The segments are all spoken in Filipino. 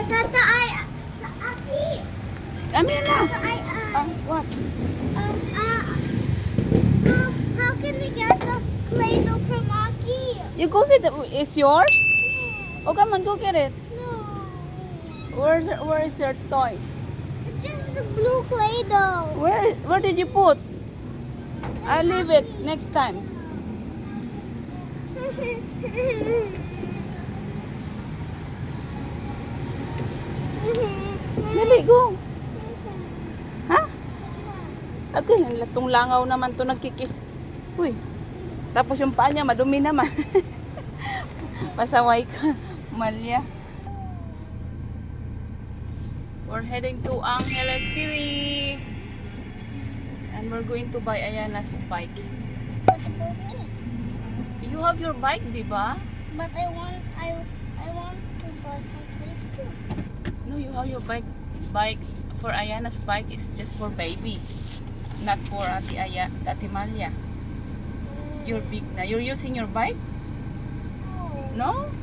Tata, Aki. Amin na. Tata, What? how can we get the Play-Doh from Aki? You go get it. It's yours? Yeah. Oh, come on, go get it. No. Where is your toys? It's just the blue Play-Doh. Where did you put? I'll leave it next time. Dali, go. Ha? Okay, itong langaw naman to nagkikis. Uy. Tapos yung paa niya madumi naman. Pasaway ka, Malia. We're heading to Angeles City. And we're going to buy Ayana's bike. What about me? You have your bike, di ba? But I want to buy some toys too. No, you have your bike. Bike for Ayana's bike is just for baby, not for Ate Malia. You're big na. You're using your bike? No. No?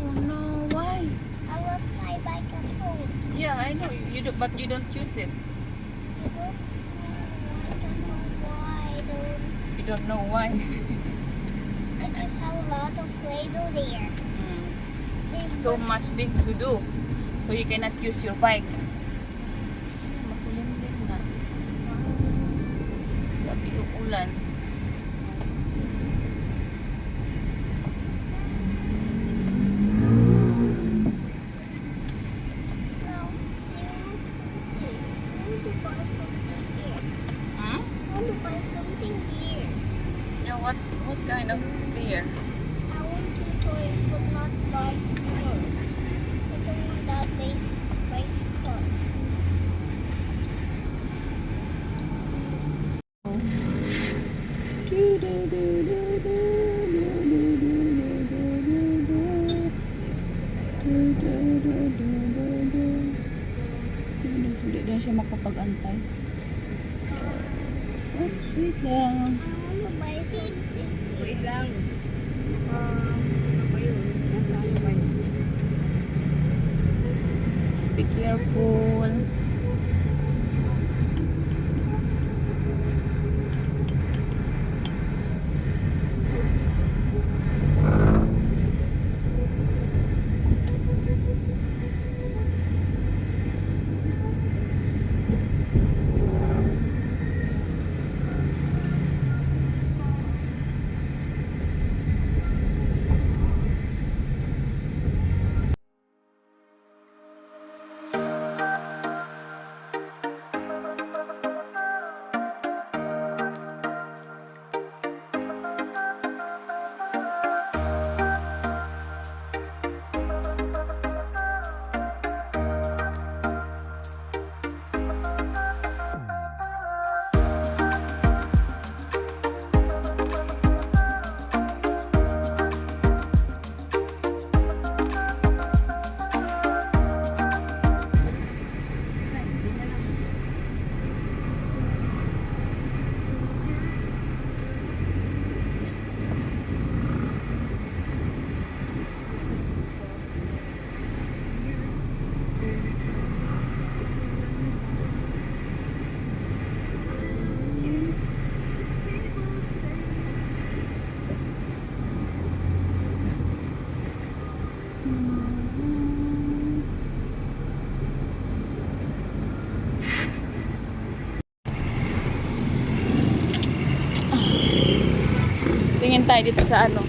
Oh no, why? I left my bike at home. Yeah, I know you do, but you don't use it. I don't know why. You don't know why. I just have a lot of Play-Doh there. So much things to do, so you cannot use your bike. Makulimlim na. Sabi yung ulan. I want to buy something here. Hmm? I want to buy something here. Yeah, what kind of beer? I want two toys, but not bicycle. I don't want that bicycle. Hindi din siya makapag-antay. Oh, sweet lang. I want to buy something. Wait lang. Sino pa yun? Nasaan pa yun? Just be careful. Tingin tayo dito sa ano.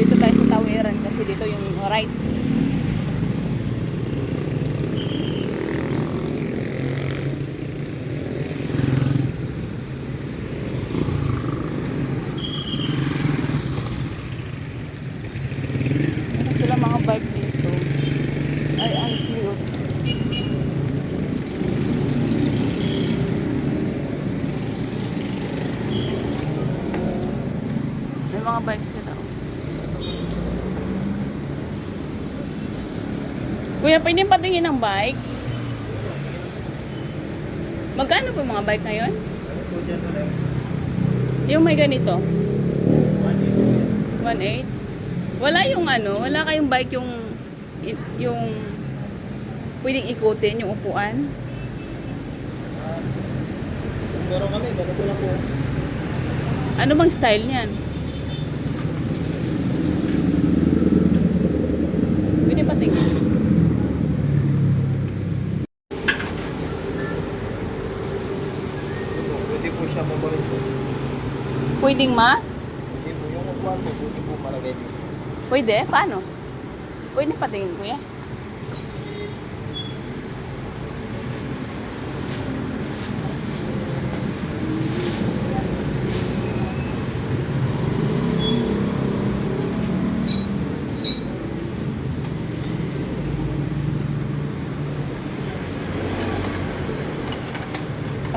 Dito tayo sa tawiran kasi dito yung right. Ano sila mga bike dito. Ay, ang cute. May mga bike sila. Kuya, pwede patingin ng bike? Magkano po mga bike ngayon? Yung may ganito? 1.8? Wala yung ano, wala kayong bike yung pwedeng ikutin, yung upuan. Pero kami, ganito lang po. Ano bang style niyan? Pwede pa tingnan. Pwede po siya mabalot po. Pwedeng ma? Pwede po yung upuan po, pwede po malagay dito. Pwede? Paano? Pwede pa tingin, kuya?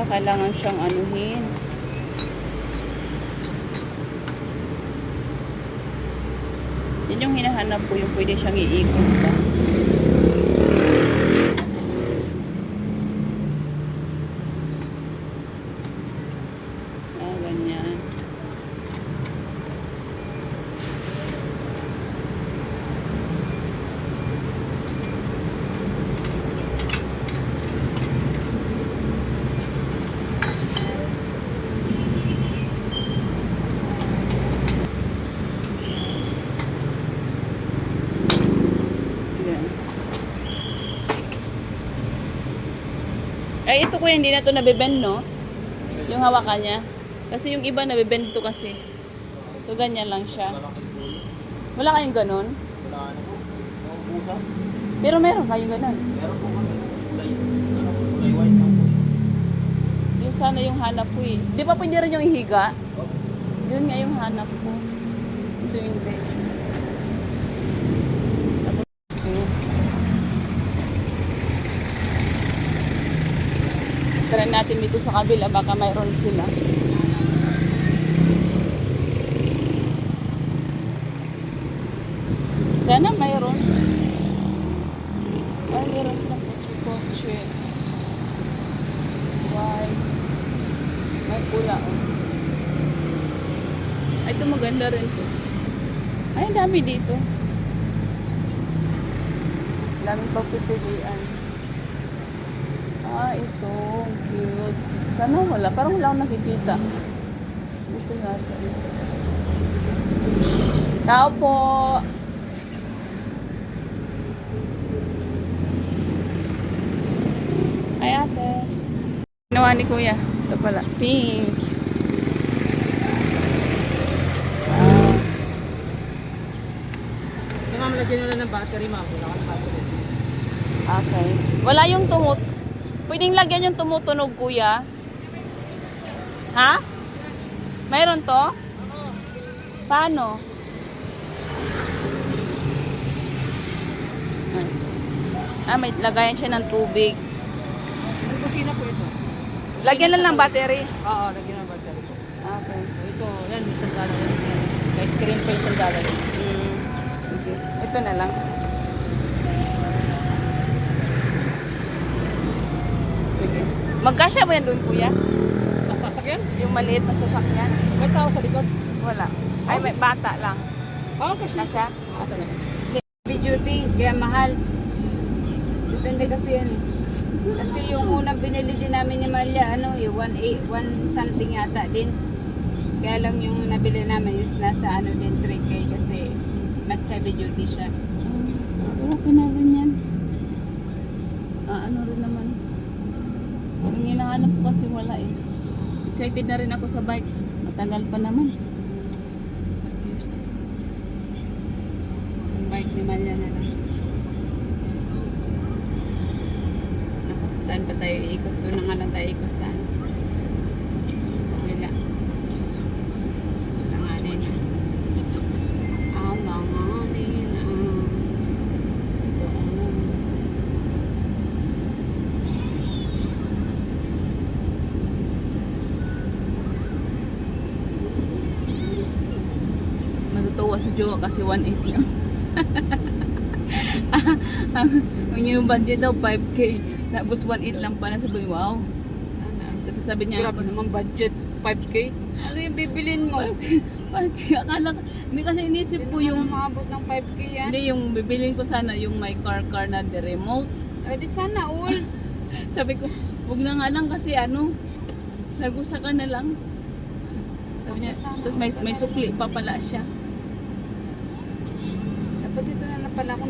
Kailangan siyang anuhin. Yan yung hinahanap ko, yung pwede siyang iikot ba. Ganyan. Ay, ito kuya, hindi na to nabibend, no? Yung hawakan niya. Kasi yung iba nabibend to kasi. So, ganyan lang siya. Malaki po yun. Wala kayong ganon? Wala na po. Yung busa. Pero meron kayong ganon. Meron po kami kulay. Ano po, kulay white lang po siya. Yung sana yung hanap ko eh. Di ba pwede rin yung ihiga? Opo. Yun nga yung hanap ko. Ito hindi. Tapos, try natin dito sa kabila. Baka mayroon sila. Sana mayroon. Ay, mayroon silang kotse. Why? May pula, oh. Ay, ito maganda rin to. Ay, ang dami dito. Daming pagpipilian. Ah, ito. Cute. Sana wala. Parang wala akong nakikita. Ito yata. Tao po. Ay, ate. Ginawa ni kuya. Ito pala. Pink. Ma'am, lagyan nyo lang ng battery, ma'am. Wala ka ng battery. Okay. Wala yung pwedeng lagyan yung tumutunog, kuya. Ha? Mayroon to? Paano? May lagayan siya ng tubig. Ang kusina po ito. Lagyan lang ng battery. Oo, lagyan ng battery po. Okay. Ito, yan, isang dollar yan. May screen pa isang dollar yan. Sige. Ito na lang. Sige. Magkasya ba yan doon, kuya? Sa sasakyan? Yung maliit na sasakyan? May tao sa likod. Wala. Ay, may bata lang. Oo, kasi. Kasya? Ito na. Heavy duty, kaya mahal. Depende kasi yan eh. Kasi yung unang binili din namin ni Malia, yung 1 something yata din. Kaya lang yung nabili namin is nasa din 3K kasi mas heavy duty siya. Okay na rin yan. Ano rin naman. Yung hinahanap ko kasi wala eh. Excited na rin ako sa bike. Matagal pa naman. Yung bike ni Malia na lang. Saan pa tayo ikot? Doon na nga lang tayo ikot saan. Wala. Langanin na. Langanin na. Ito Matutuwa sa jowa kasi 1.8 lang. Ang yung budget daw 5K. Tapos 1.8 lang pala. Sabi, wow. Sana. Tapos sabi niya, Grabe naman budget, 5K. Ano yung bibilin mo? akala ko, hindi kasi inisip ko yung, maabot ng 5K yan. hindi yung bibilin ko sana yung may car na the remote. Ay, di sana all. Sabi ko, huwag na nga lang kasi ano, nagusa ka na lang. Sabi niya, tapos may sukli pa pala siya. Dapat dito na pala ako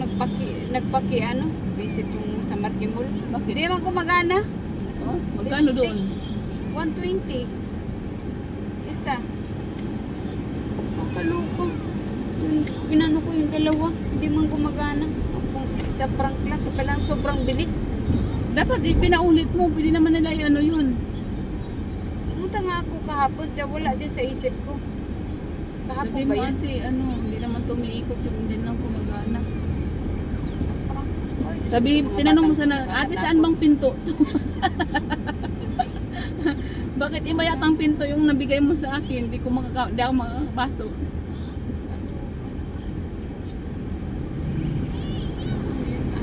nagpaki ano, visit yung sa Marquee Mall. Bakit? Hindi naman gumagana. Oh, magkano doon? 120. Isa. Nakaluko. Pinano ko yung dalawa. Hindi man gumagana. Sa prank lang. Kaya sobrang bilis. Dapat pinaulit mo, pwede naman nila ano yun. Pumunta nga ako kahapon. Kaya wala din sa isip ko. Kahapon Sabi ba mo yan? ate, ano, hindi naman tumiikot yung hindi lang gumagana. Sa prank. Ay, Sabi, mga tinanong mo batang- sana, ate saan bang pinto? Bakit iba yatang pinto yung nabigay mo sa akin? Hindi ako makakapasok.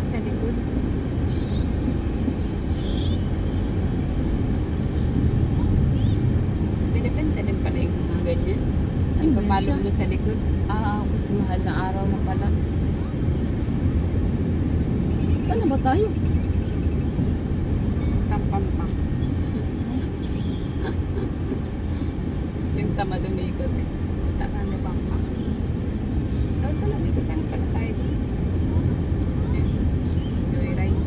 Sa likod. Binibenta din pala yung mga ganyan. Ay, Ang ba yan pamalo siya? mo sa likod. Kasi mahal na araw na pala. Saan na ba tayo? Kampampang. Yung tama dumikot eh. Taka na pampang. Dapat pala, ikot lang pala tayo. Joyride.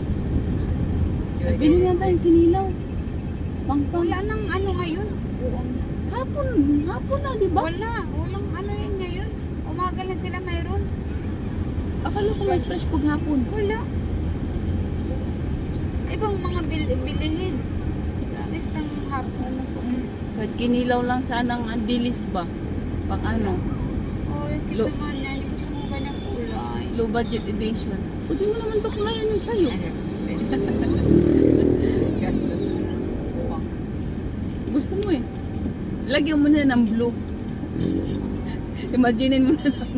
Bili na tayong kinilaw. Pangpang. Wala nang ano ngayon. Buong. Hapon na, di ba? Walang ano yan ngayon. Umaga lang sila mayroon. Akala ko may fresh pag hapon. Wala. Ibang mga bilihin. Lagis ng hapon. Kahit kinilaw lang sanang dilis ba? Pang ano, Oh, yung kita Lo- man yan. Hindi gusto mo ganyang kulay. low budget edition. Pwede mo naman baklayan yung sayo. Gusto mo eh. Lagyan mo na ng blue. Imagine mo na lang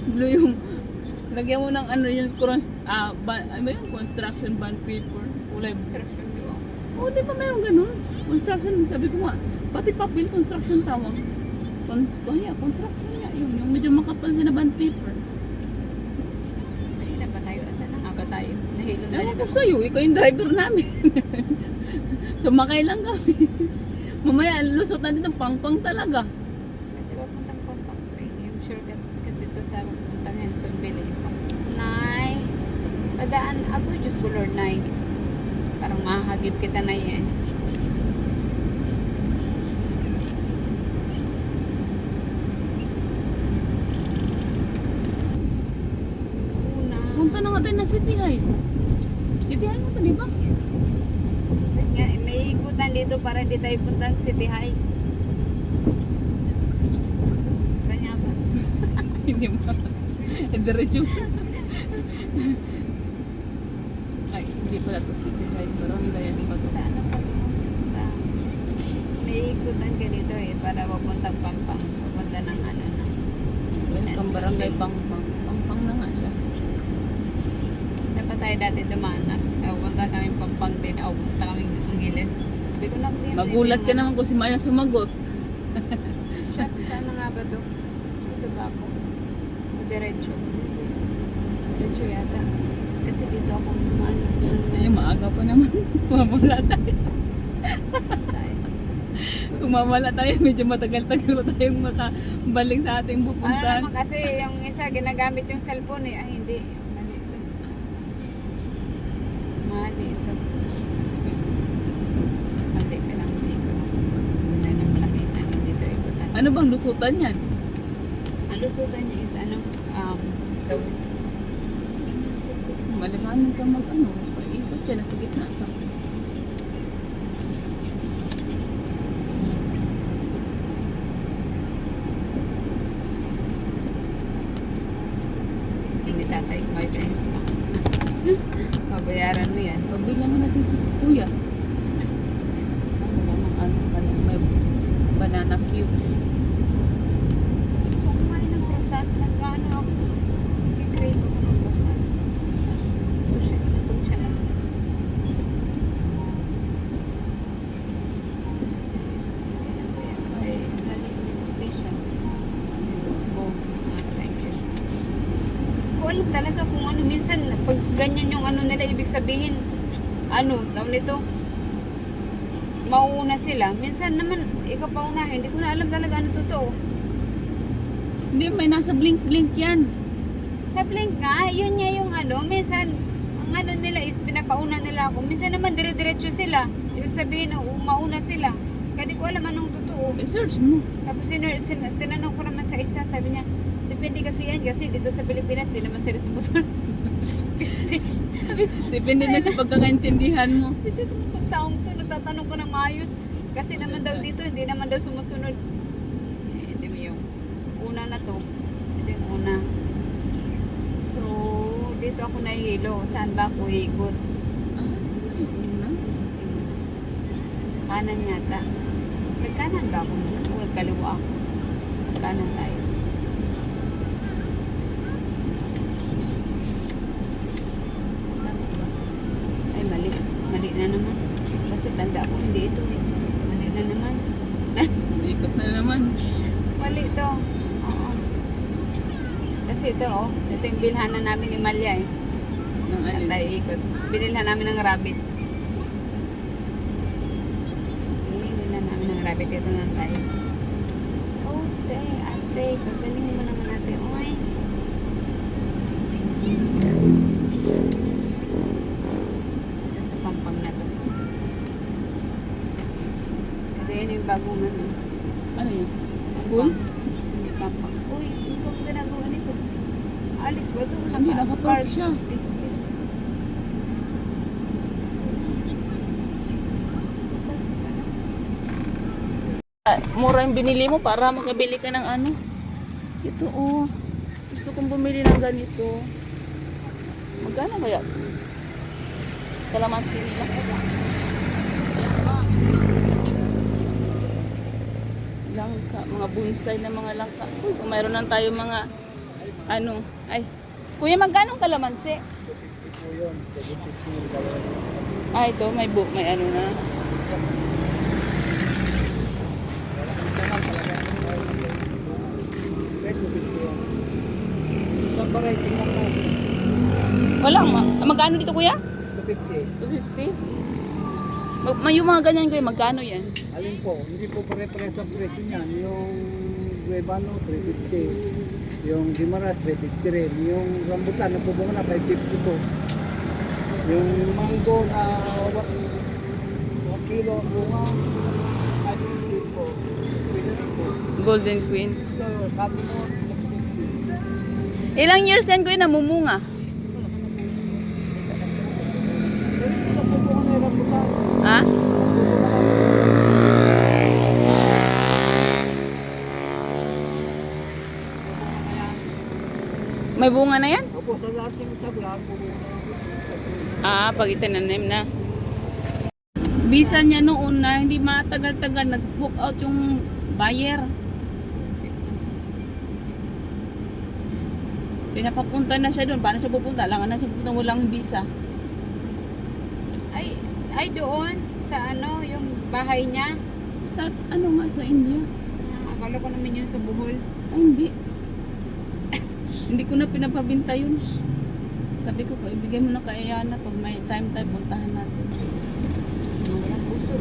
blue yung lagyan mo ng ano yung construction bond paper. Kulay. Oh, di ba mayroong ganun? Construction, sabi ko nga, pati papel construction tawag. Construction nga yun. Yung medyo makapal na bond paper. Mahina ba tayo? Asan na nga ba tayo? Nahilo na Ewan rin ko ako. sa'yo, ikaw yung driver namin. Sumakay lang kami. Mamaya, lusot na dito, pang-pang talaga. Kasi papuntang Pampang Train. Yung shortcut kasi ito sa papuntang Henson Village. Nay, padaan ako, Diyos ko Lord, Nay. Parang mahagip kita na yan. Una. Punta na nga tayo na City High. City High nga to, di ba? Nga, may ikutan dito para hindi tayo puntang City High. Saan nga ba? Hindi mo. Diretso. Ay, hindi pala to City High. Barangay yan pa to. Sa ano pa to? Sa... May ikutan ka dito eh, para papuntang Pampang. Papunta ng ano na. Welcome barangay Pangpang. Pangpang na nga siya. Dapat tayo dati dumaan na. Papunta kami Pampang din. Papunta kami Angeles. Sabi ko lang din. Magulat ka naman kung si Maya sumagot. Shucks, sana nga ba to? Dito ba ako? O diretso? Diretso yata. Kasi dito ako dumaan. Ay, maaga pa naman. Mamala tayo. Tayo. Kung mamala tayo, medyo matagal-tagal pa tayong makabalik sa ating Ano pupuntahan. naman kasi yung isa ginagamit yung cellphone eh. Ay hindi. Mali ito. Mali ito. Mali ka lang dito. Punta ng malaking ano dito ikutan. Ano bang lusutan yan? Ang lusutan niya is ano? Daw. Malimanin ka mag-ano. Paikot siya, nasa gitna ka. Hindi tatay. May friends pa. Pabayaran mo yan. Pagbilang mo natin si Kuya. Ano ka lang, may banana cubes. Kung kumain ng croissant, nagkano ako. Kikrave ako ng croissant. Ito siya. Itong siya na. alam talaga kung ano. Minsan, pag ganyan yung ano nila, ibig sabihin, tawag nito, mauuna sila. Minsan naman, ikaw pa unahin. Hindi ko na alam talaga ano totoo. Hindi, may nasa blink-blink yan. Sa blink nga, yun nga yung minsan, ang nila is pinapauna nila ako. Minsan naman, dire-diretso sila. Ibig sabihin, mauna sila. Kaya di ko alam anong totoo. I-search mo. Tapos tinanong ko naman sa isa, sabi niya, depende kasi yan, kasi dito sa Pilipinas, di naman sila sumusunod. Piste. Depende na sa pagkakaintindihan mo. Kasi itong taong to, nagtatanong ko ng maayos. Kasi naman daw dito, hindi naman daw sumusunod. Hindi mo yung una na to. Ito yung una. So, dito ako nahihilo. Saan ba ako ikot? Kanan yata. Nagkanan ba ako? O nagkaliwa ako? Kanan tayo. Ay, mali. Mali na naman. Kasi tanda ko, hindi ito eh. Mali na naman. Ikot na naman. Mali ito. Oo. Kasi ito ito yung bilhanan namin ni Malia eh. Ng Saan alin. tayo ikot? Binilhan namin ng rabbit. Binilhan namin ng rabbit. Ito na tayo. Oh, ate. Kagaling mo naman ate. Oy. Ito sa pampang na to. Ito yun yung bagong Ano yun? School? Hindi pampang. Uy, ito ang ginagawa nito. Alis ba ito? Hindi, nakapark siya. Piste. Mura yung binili mo para makabili ka ng ano. Ito gusto kong bumili ng ganito. Magkano kaya? Kalamansi nila. Langka, mga bonsai na mga langka. Uy, kung mayroon lang tayo mga kuya, magkano kalamansi? Ito, may ano na. Magkano dito kuya? 250. 250? Yung mga ganyan kuya, magkano yan? Alin po, hindi po pare-pares ang presyo niyan. Yung Guevano, 350. Yung Dimaras, 350 rin. Yung rambutan na pubunga na, 550 po. Yung mango na 1 kilo ang bunga, 550 po. Pwede rin po. Golden Queen. So, sabi mo, 650. Ilang years yan kuya namumunga? Pwede po na pubunga na yung rambutan. Ha? May bunga na yan? Opo, sa lahat ng tabla, pubunga. Pag itinanim na. Bisa niya noon na hindi matagal-tagal nag-book out yung buyer. Pinapapunta na siya doon. Paano siya pupunta? Langan na siya pupunta, walang visa. Ay doon sa yung bahay niya. Sa sa India? Akala ko naman yun sa Bohol. Ay, hindi. Hindi ko na pinapabinta yun. Sabi ko, ibigay mo na kay Ayana pag may time tayo, puntahan natin. Walang puso.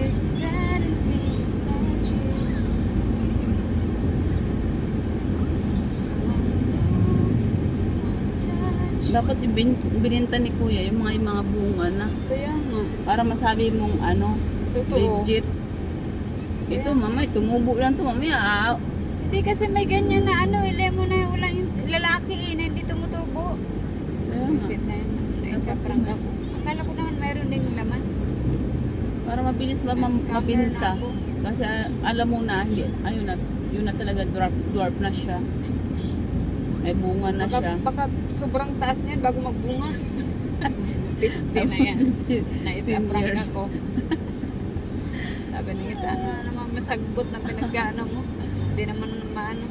Suddenly, it's about you. Touch. Dapat ibininta ni Kuya yung mga bunga na Kaya nga. para masabi mong Totoo. legit. Ito mamay, tumubo lang to mamaya. Hindi kasi may ganyan na lemon na walang lalaki na hindi tumutubo. Kaya nga, Shit na yun. Ayun sa prangka ko. Akala ko naman mayroon ding laman. para mabilis ba Scammer mabinta. na ako. Kasi alam mo na, hindi, yun na talaga dwarf na siya. May bunga na siya. Baka sobrang taas niyan bago magbunga. Piste na yan. Na ito ang 10 prangka years. ko. Sabi ng isa, ano na naman masagbot na pinagkano mo. Hindi naman maano.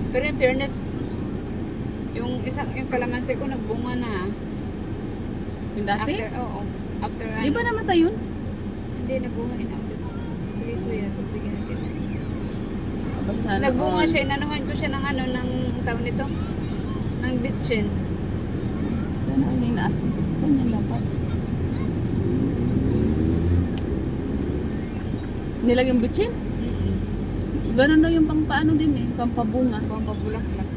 Pero in fairness, yung kalamansi ko nagbunga na ha. Yung dati? After, oo. After Di ba namatay yun? Hindi, nabuhay na. Sige kuya, pagbigyan kita. Sana Nagbunga all. siya, inanuhan ko siya ng ano, ng tawag nito, ng bitchin. Sana all yung na-assist. Ganyan dapat. Nilagyan bitchin? Ganun daw yung pangpaano din eh, pampabunga. Pampabulaklak,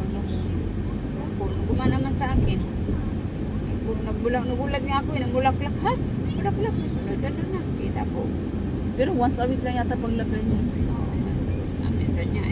gumana naman sa akin. Nagulat nga ako, nagbulaklak, ha? Bulaklak, susunod na. Kita po. Pero once a week lang yata paglagay niya. Oo, minsan niya,